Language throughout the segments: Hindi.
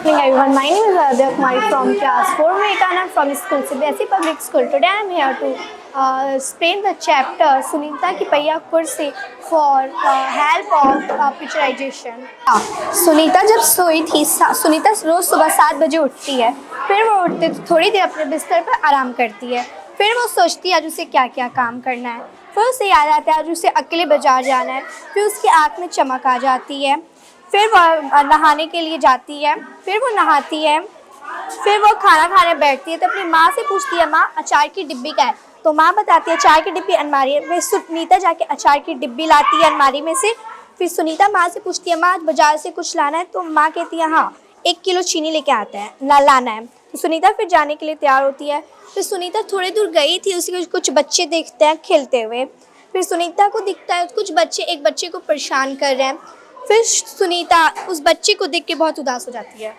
Good evening everyone, my name is Adya Kumari from class 4 Vivekanand from school CBSE Public School. Today I am here to explain the chapter Sunita ki Paiya Kursi for help of picturization. Sunita जब सोई थी, सुनीता रोज़ सुबह 7 बजे उठती है। फिर वो उठते थोड़ी देर अपने बिस्तर पर आराम करती है। फिर वो सोचती है आज उसे क्या क्या काम करना है। फिर उसे याद आता है आज उसे अकेले बाजार जाना है। फिर उसकी आँख में चमक आ जाती है। फिर वह नहाने के लिए जाती है। फिर वो नहाती है। फिर वो खाना खाने बैठती है तो अपनी माँ से पूछती है, माँ अचार की डिब्बी का है? तो माँ बताती है अचार की डिब्बी अलमारी है। फिर सुनीता जाके अचार की डिब्बी लाती है अलमारी में से। फिर सुनीता माँ से पूछती है, माँ बाजार से कुछ लाना है? तो माँ कहती है हाँ 1 किलो चीनी लेके आता है लाना है। तो सुनीता फिर जाने के लिए तैयार होती है। फिर सुनीता थोड़ी दूर गई थी, उसके कुछ बच्चे देखते हैं खेलते हुए। फिर सुनीता को दिखता है कुछ बच्चे एक बच्चे को परेशान कर रहे हैं। फिर सुनीता उस बच्चे को देख के बहुत उदास हो जाती है।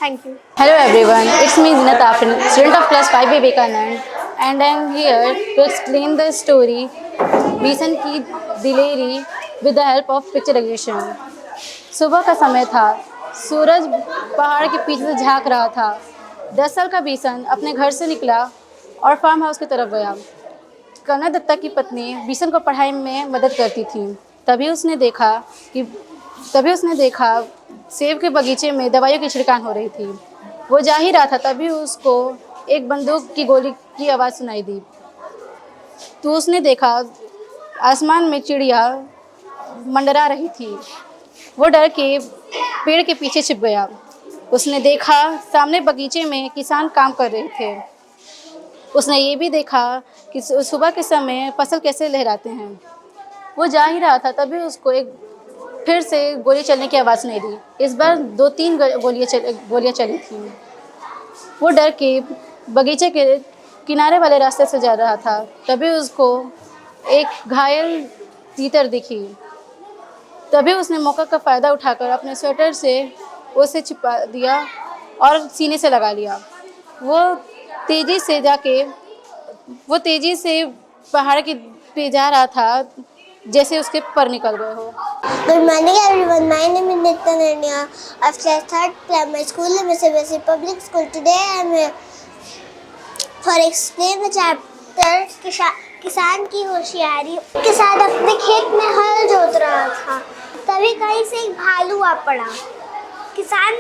Thank you. Hello everyone, it's me Zinat Afrin, student of class 5 Vivekanand, and I am here to explain the story बीसन की दिलेरी with the help of picturization. सुबह का समय था, सूरज पहाड़ के पीछे से झांक रहा था। 10 साल का बीसन अपने घर से निकला और फार्म हाउस की तरफ गया। कनक दत्ता की पत्नी बीसन को पढ़ाई में मदद करती थी। तभी उसने देखा सेब के बगीचे में दवाइयों की छिड़कान हो रही थी। वो जा ही रहा था, तभी उसको एक बंदूक की गोली की आवाज़ सुनाई दी। तो उसने देखा आसमान में चिड़िया मंडरा रही थी। वो डर के पेड़ के पीछे छिप गया। उसने देखा सामने बगीचे में किसान काम कर रहे थे। उसने ये भी देखा कि सुबह के समय फसल कैसे लहराते हैं। वो जा ही रहा था, तभी उसको एक फिर से गोली चलने की आवाज़ नहीं दी। इस बार 2-3 गोलियाँ चली थी। वो डर के बगीचे के किनारे वाले रास्ते से जा रहा था, तभी उसको एक घायल तीतर दिखी। तभी उसने मौका का फ़ायदा उठाकर अपने स्वेटर से उसे छिपा दिया और सीने से लगा लिया। वो तेज़ी से पहाड़ पे जा रहा था, जैसे उसके पर निकल गए हो। Good morning everyone, my name is Nityananya of class 3rd primary school in CBSE Public School. Today I am here for explain the chapter किसान की होशियारी। किसान अपने खेत में हल जोत रहा था, तभी कहीं से एक भालू आ पड़ा। किसान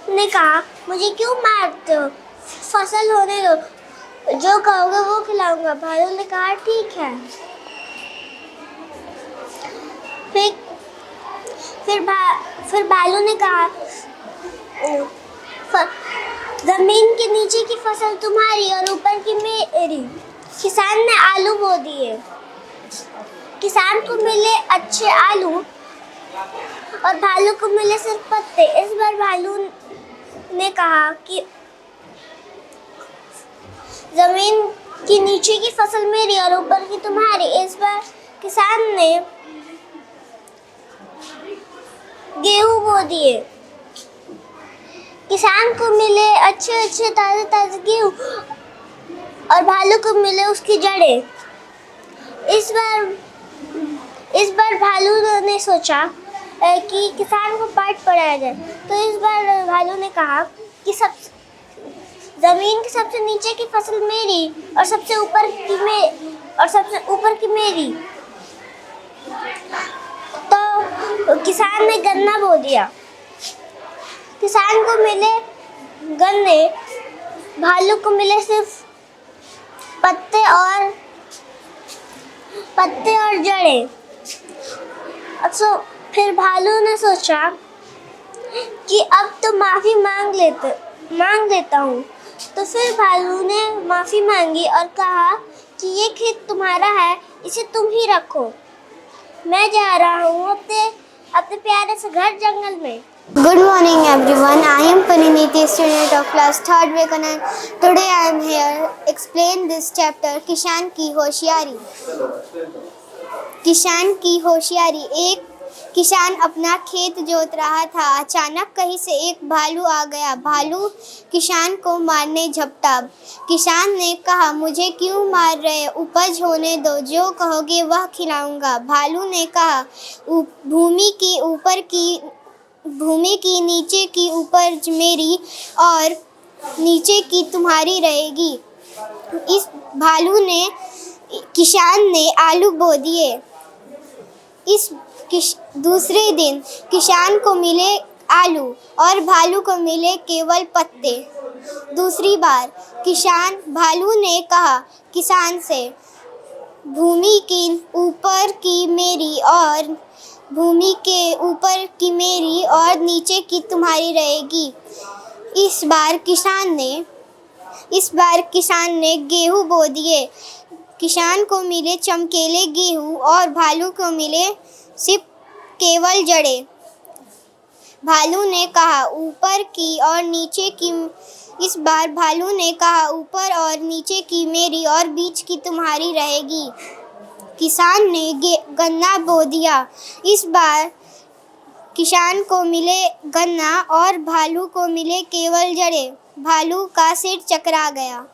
ने कहा मुझे क्यों मारते हो, फसल होने दो, जो कहोगे वो खिलाऊंगा। भालू ने कहा ठीक है। फिर भालू ने कहा जमीन के नीचे की फसल तुम्हारी और ऊपर की मेरी। किसान ने आलू बो दिए। किसान को मिले अच्छे आलू और भालू को मिले सिर्फ पत्ते। इस बार भालू ने कहा कि जमीन की नीचे की फसल मेरी और ऊपर की तुम्हारी। इस बार किसान ने गेहूं बो दिए। किसान को मिले अच्छे ताजे गेहूं और भालू को मिले उसकी जड़ें। इस बार भालू ने सोचा कि किसान को पाठ पढ़ाया जाए। तो इस बार भालू ने कहा कि जमीन के सबसे नीचे की फसल मेरी और सबसे ऊपर की मेरी। तो किसान ने गन्ना बो दिया। किसान को मिले गन्ने, भालू को मिले सिर्फ पत्ते और जड़ें। फिर भालू ने सोचा कि अब तो माफ़ी मांग लेता हूँ। तो फिर भालू ने माफ़ी मांगी और कहा कि ये खेत तुम्हारा है, इसे तुम ही रखो। मैं जा रहा हूँ अपने प्यारे से घर जंगल में। Good morning everyone, I am Pariniti, student of class 3rd Vivekanand. Today I am here explain this chapter किसान की होशियारी। किसान की होशियारी। एक किसान अपना खेत जोत रहा था। अचानक कहीं से एक भालू आ गया। भालू किसान को मारने झपटा। किसान ने कहा मुझे क्यों मार रहे, उपज होने दो, जो कहोगे वह खिलाऊंगा। भालू ने कहा भूमि की भूमि की नीचे की उपज मेरी और नीचे की तुम्हारी रहेगी। इस भालू ने किसान ने आलू बो दिए। दूसरे दिन किसान को मिले आलू और भालू को मिले केवल पत्ते। दूसरी बार भालू ने कहा किसान से, भूमि की ऊपर की मेरी और भूमि के ऊपर की मेरी और नीचे की तुम्हारी रहेगी। इस बार किसान ने गेहूं बो दिए। किसान को मिले चमकीले गेहूं और भालू को मिले सिर्फ केवल जड़ें। भालू ने कहा ऊपर की और नीचे की। इस बार भालू ने कहा ऊपर और नीचे की मेरी और बीच की तुम्हारी रहेगी। किसान ने गन्ना बो दिया। इस बार किसान को मिले गन्ना और भालू को मिले केवल जड़ें। भालू का सिर चकरा गया।